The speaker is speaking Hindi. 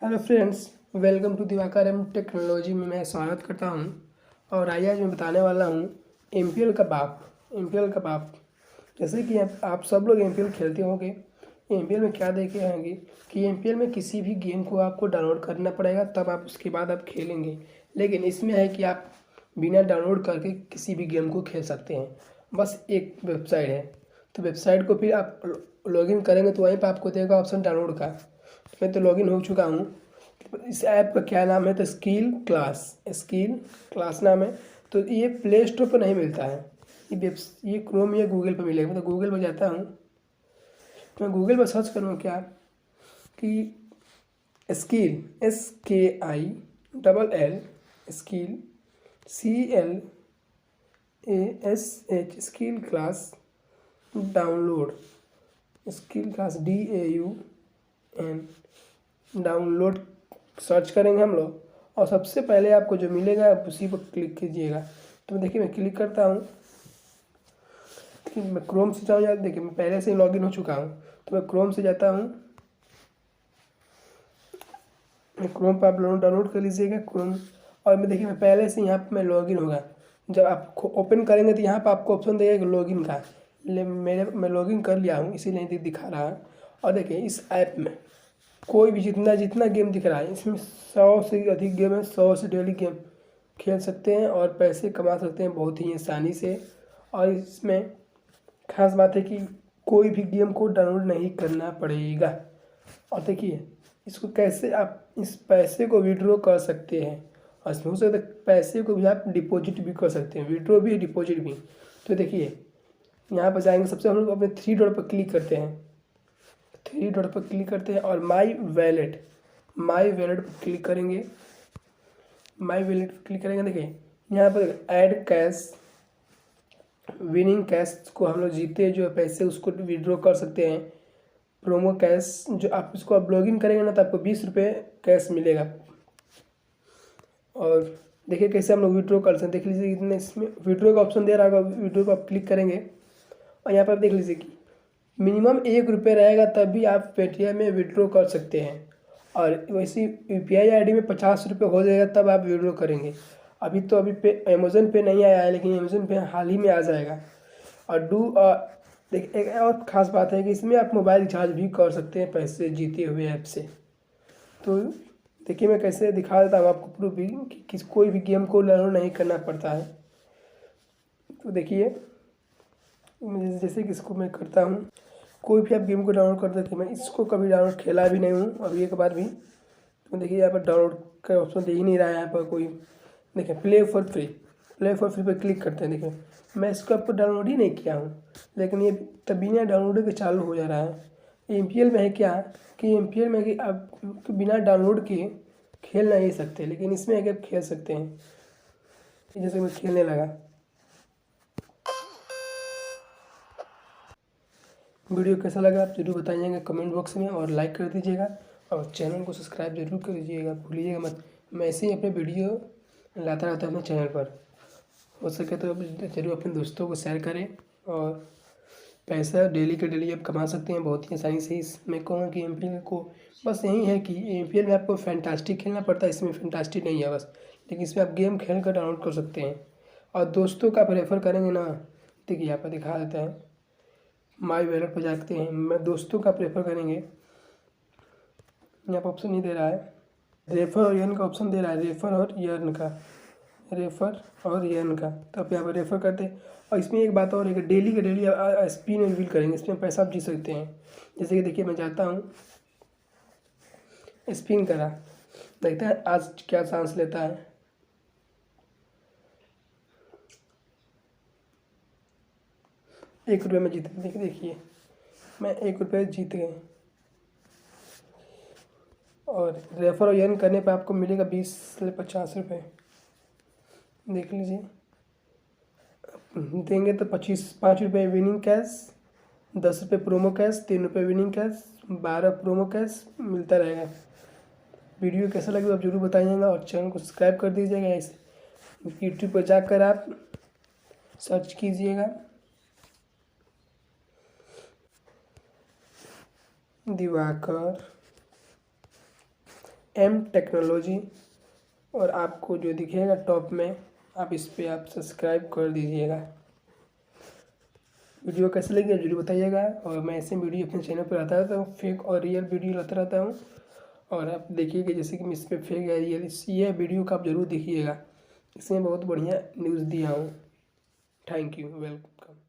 Hello friends, welcome to Divakar M technology में मैं स्वागत करता हूं। और आइए आज मैं बताने वाला हूं एमपीएल का बाप। जैसे कि आप सब लोग एमपीएल खेलते होंगे। एमपीएल में क्या देखे होंगे कि एमपीएल में किसी भी गेम को आपको डाउनलोड करना पड़ेगा, तब आप उसके बाद आप खेलेंगे। लेकिन इसमें है कि आप बिना डाउनलोड करके किसी भी गेम को खेल सकते हैं। बस एक वेबसाइट है, तो वेबसाइट को फिर आप लॉगिन करेंगे तो वहीं पर आपको देगा ऑप्शन डाउनलोड का। मैं तो लॉगिन हो चुका हूँ। इस ऐप का क्या नाम है? तो स्किल क्लास नाम है। तो ये प्ले स्टोर पर नहीं मिलता है, ये क्रोम या गूगल पर मिलेगा। मैं तो गूगल पर जाता हूँ, तो मैं गूगल पर सर्च करूँ क्या कि skill SKILL skill CLASH skill class download download search करेंगे हम लोग। और सबसे पहले आपको जो मिलेगा आप उसी पर क्लिक कीजिएगा। तो देखिए मैं क्लिक करता हूँ। मैं क्रोम से जाऊँ या देखिए मैं पहले से ही लॉगिन हो चुका हूँ, तो मैं क्रोम से जाता हूँ। मैं क्रोम पर आप डाउनलोड कर लीजिएगा क्रोम। और मैं देखिए मैं पहले से यहाँ पर मैं लॉगिन होगा। जब आप ओपन करेंगे तो यहाँ पर आपको ऑप्शन देगा लॉगिन का। मैं लॉगिन कर लिया हूँ, इसीलिए दिखा रहा है। और देखिए इस ऐप में कोई भी जितना जितना गेम दिख रहा है, इसमें 100 से अधिक गेम है। 100 से डेली गेम खेल सकते हैं और पैसे कमा सकते हैं बहुत ही आसानी से। और इसमें खास बात है कि कोई भी गेम को डाउनलोड नहीं करना पड़ेगा। और देखिए इसको कैसे आप इस पैसे को विड्रॉ कर सकते हैं। और इसमें हो सकता है पैसे को भी आप डिपॉजिट भी कर सकते हैं, विड्रॉ भी डिपॉजिट भी। तो देखिए यहाँ पर जाएंगे, सबसे हम लोग अपने थ्री डॉट पर क्लिक करते हैं। थ्री डॉट पर क्लिक करते हैं और माई वैलेट पर क्लिक करेंगे। माई वैलेट पर क्लिक करेंगे। देखिए यहाँ पर ऐड कैश, विनिंग कैश को हम लोग जीते जो पैसे उसको विड्रॉ कर सकते हैं। प्रोमो कैश जो आप इसको आप लॉगिन करेंगे ना तो आपको 20 रुपये कैश मिलेगा। और देखिए कैसे हम लोग विड्रॉ कर सकते हैं। देख लीजिए इतने इसमें विड्रॉ का ऑप्शन दे रहा होगा, विड्रॉ पर आप क्लिक करेंगे और यहाँ पर देख लीजिए कि मिनिमम 1 रुपये रहेगा तब भी आप पेटीएम में विड्रॉ कर सकते हैं। और वैसे UPI ID में 50 रुपये हो जाएगा तब आप विड्रॉ करेंगे। अभी पे अमेज़न पे नहीं आया है, लेकिन अमेज़न पे हाल ही में आ जाएगा। और देखिए एक और ख़ास बात है कि इसमें आप मोबाइल रिचार्ज भी कर सकते हैं पैसे जीते हुए ऐप से। तो देखिए मैं कैसे दिखा देता हूँ आपको प्रूफ भी कि कोई भी गेम को डाउनलोड नहीं करना पड़ता है। तो देखिए जैसे कि इसको मैं करता हूँ, कोई भी आप गेम को डाउनलोड कर देते। मैं इसको कभी डाउनलोड खेला भी नहीं हूँ अभी एक बार भी। तो देखिए यहाँ पर डाउनलोड का ऑप्शन दे ही नहीं रहा है यहाँ पर कोई। देखिए प्ले फॉर फ्री पर क्लिक करते हैं। देखिए मैं इसको आपको डाउनलोड ही नहीं किया हूँ, लेकिन ये तभी बिना डाउनलोड के चालू हो जा रहा है। एमपीएल में है क्या कि एमपीएल में कि आप बिना डाउनलोड के खेल नहीं सकते, लेकिन इसमें है कि आप खेल सकते हैं। जैसे मैं खेलने लगा। वीडियो कैसा लगा आप जरूर बताइएगा कमेंट बॉक्स में, और लाइक कर दीजिएगा और चैनल को सब्सक्राइब जरूर कर दीजिएगा, भूलिएगा मत। मैं ऐसे ही अपने वीडियो लाता रहता हूँ अपने चैनल पर। हो सके तो जरूर अपने दोस्तों को शेयर करें। और पैसा डेली के डेली आप कमा सकते हैं बहुत ही आसानी से। इसमें कहूँ कि एमपीएल को बस यही है कि एमपीएल में आपको फैंटास्टिक खेलना पड़ता है, इसमें फैंटास्टिक नहीं है बस। लेकिन इसमें आप गेम खेल कर डाउनलोड कर सकते हैं। और दोस्तों का आप रेफ़र करेंगे ना, देखिए यहाँ पर दिखा देता है। माई वैलेट पर जाते हैं, मैं दोस्तों का प्रेफर करेंगे। यहाँ पर ऑप्शन नहीं दे रहा है, रेफ़र और यर्न का ऑप्शन दे रहा है। रेफ़र और यर्न का तो आप यहाँ पर रेफ़र करते हैं। और इसमें एक बात और है कि डेली के डेली स्पिन रिवील करेंगे, इसमें पैसा आप जीत सकते हैं। जैसे कि देखिए मैं जाता हूँ, स्पिन करा, देखते हैं आज क्या चांस लेता है। ₹1 में जीत, देखिए मैं ₹1 जीत गए। और रेफर और यर्न करने पर आपको मिलेगा 20 से 50 रुपये। देख लीजिए देंगे तो 5 रुपये विनिंग कैश, 10 रुपये प्रोमो कैश, 3 रुपये विनिंग कैश, 12 प्रोमो कैश मिलता रहेगा। वीडियो कैसा लगे आप जरूर बताइएगा और चैनल को सब्सक्राइब कर दीजिएगा। ऐसे यूट्यूब पर जाकर आप सर्च कीजिएगा दिवाकर एम टेक्नोलॉजी, और आपको जो दिखेगा टॉप में आप इस पर आप सब्सक्राइब कर दीजिएगा। वीडियो कैसे लगी जरूर बताइएगा। और मैं ऐसे वीडियो अपने चैनल पर लाता रहता हूँ, फेक और रियल वीडियो लाता रहता हूँ। और आप देखिएगा जैसे कि मैं इस पर फेक है रियल, ये वीडियो का आप ज़रूर देखिएगा, इसमें बहुत बढ़िया न्यूज़ दिया हूँ। Thank you, welcome.